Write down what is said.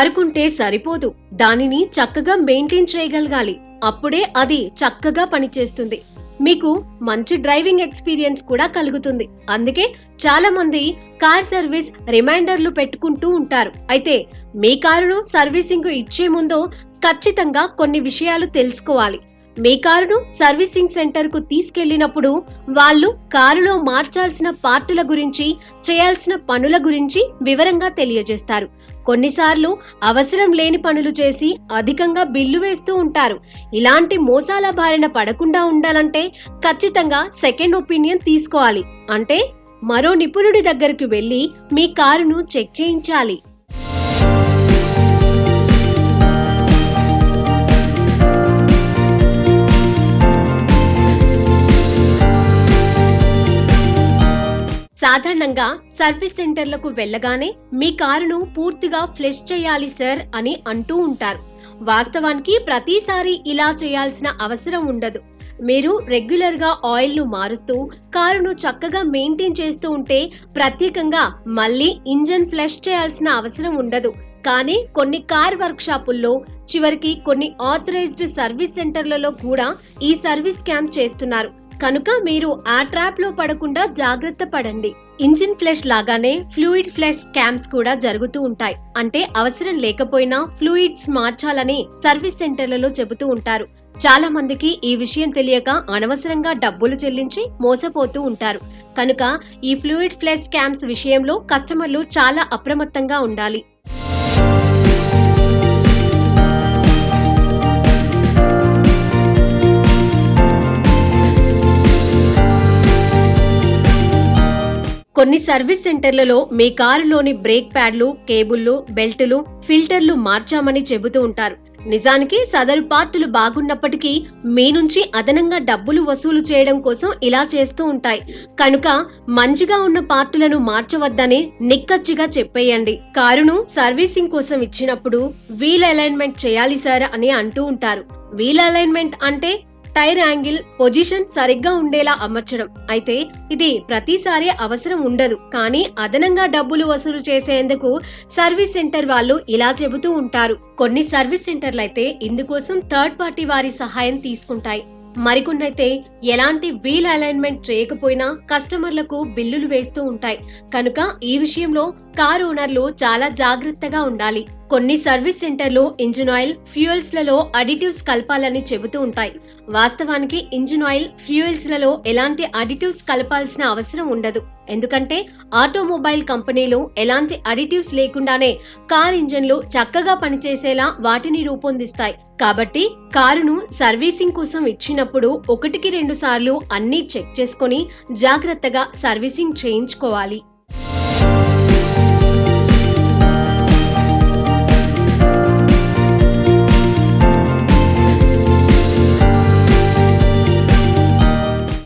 కారుకుంటే సరిపోదు, దానిని చక్కగా మెయింటైన్ చేయగలగాలి. అప్పుడే అది చక్కగా పనిచేస్తుంది. మీకు మంచి డ్రైవింగ్ ఎక్స్పీరియన్స్ కూడా కలుగుతుంది. అందుకే చాలా మంది కార్ సర్వీస్ రిమైండర్లు పెట్టుకుంటూ ఉంటారు. అయితే మీ కారును సర్వీసింగ్ ఇచ్చే ముందు ఖచ్చితంగా కొన్ని విషయాలు తెలుసుకోవాలి. మీ కారును సర్వీసింగ్ సెంటర్ కు తీసుకెళ్లినప్పుడు వాళ్ళు కారులో మార్చాల్సిన పార్టుల గురించి, చేయాల్సిన పనుల గురించి వివరంగా తెలియజేస్తారు. కొన్నిసార్లు అవసరం లేని పనులు చేసి అధికంగా బిల్లు వేస్తూ ఉంటారు. ఇలాంటి మోసాల బారిన పడకుండా ఉండాలంటే ఖచ్చితంగా సెకండ్ ఒపీనియన్ తీసుకోవాలి. అంటే మరో నిపుణుడి దగ్గరికి వెళ్లి మీ కారును చెక్ చేయించాలి. సాధారణంగా సర్వీస్ సెంటర్లకు వెళ్ళగానే మీ కారును పూర్తిగా ఫ్లష్ చేయాలి సార్ అని అంటూ ఉంటారు. వాస్తవానికి ప్రతిసారి ఇలా చేయాల్సిన అవసరం ఉండదు. మీరు రెగ్యులర్ గా ఆయిల్ ను మారుస్తూ కారును చక్కగా మెయింటైన్ చేస్తూ ఉంటే ప్రత్యేకంగా మళ్ళీ ఇంజన్ ఫ్లష్ చేయాల్సిన అవసరం ఉండదు. కానీ కొన్ని కార్ వర్క్ షాపుల్లో, చివరికి కొన్ని ఆథరైజ్డ్ సర్వీస్ సెంటర్లలో కూడా ఈ సర్వీస్ స్కామ్ చేస్తున్నారు. కనుక మీరు ఆ ట్రాప్ లో పడకుండా జాగ్రత్త పడండి. ఇంజిన్ ఫ్లష్ లాగానే ఫ్లూయిడ్ ఫ్లష్ స్కామ్స్ కూడా జరుగుతూ ఉంటాయి. అంటే అవసరం లేకపోయినా ఫ్లూయిడ్స్ మార్చాలని సర్వీస్ సెంటర్లలో చెబుతూ ఉంటారు. చాలా మందికి ఈ విషయం తెలియక అనవసరంగా డబ్బులు చెల్లించి మోసపోతూ ఉంటారు. కనుక ఈ ఫ్లూయిడ్ ఫ్లష్ స్కామ్స్ విషయంలో కస్టమర్లు చాలా అప్రమత్తంగా ఉండాలి. కొన్ని సర్వీస్ సెంటర్లలో మీ కారులోని బ్రేక్ ప్యాడ్లు, కేబుల్లు, బెల్టులు, ఫిల్టర్లు మార్చామని చెబుతూ ఉంటారు. నిజానికి సదరు పార్టులు బాగున్నప్పటికీ మీ నుంచి అదనంగా డబ్బులు వసూలు చేయడం కోసం ఇలా చేస్తూ ఉంటాయి. కనుక మంచిగా ఉన్న పార్టులను మార్చవద్దని నిక్కచ్చిగా చెప్పేయండి. కారును సర్వీసింగ్ కోసం ఇచ్చినప్పుడు వీల్ అలైన్మెంట్ చేయాలి సార్ అని అంటూ ఉంటారు. వీల్ అలైన్మెంట్ అంటే టైర్ యాంగిల్, పొజిషన్ సరిగ్గా ఉండేలా అమర్చడం. అయితే ఇది ప్రతిసారి అవసరం ఉండదు. కానీ అదనంగా డబ్బులు వసూలు చేసేందుకు సర్వీస్ సెంటర్ వాళ్ళు ఇలా చెబుతూ ఉంటారు. కొన్ని సర్వీస్ సెంటర్లు అయితే ఇందుకోసం థర్డ్ పార్టీ వారి సహాయం తీసుకుంటాయి. మరికొన్నైతే ఎలాంటి వీల్ అలైన్మెంట్ చేయకపోయినా కస్టమర్లకు బిల్లులు వేస్తూ ఉంటాయి. కనుక ఈ విషయంలో కారు ఓనర్లు చాలా జాగ్రత్తగా ఉండాలి. కొన్ని సర్వీస్ సెంటర్లు ఇంజిన్ ఆయిల్, ఫ్యూయల్స్ లలో అడిటివ్స్ కలపాలని చెబుతూ ఉంటాయి. వాస్తవానికి ఇంజిన్ ఆయిల్, ఫ్యూయల్స్ లలో ఎలాంటి అడిటివ్స్ కలపాల్సిన అవసరం ఉండదు. ఎందుకంటే ఆటోమొబైల్ కంపెనీలు ఎలాంటి అడిటివ్స్ లేకుండానే కార్ ఇంజన్లు చక్కగా పనిచేసేలా వాటిని రూపొందిస్తాయి. కాబట్టి కారును సర్వీసింగ్ కోసం ఇచ్చినప్పుడు 1-2 సార్లు అన్నీ చెక్ చేసుకొని జాగ్రత్తగా సర్వీసింగ్ చేయించుకోవాలి.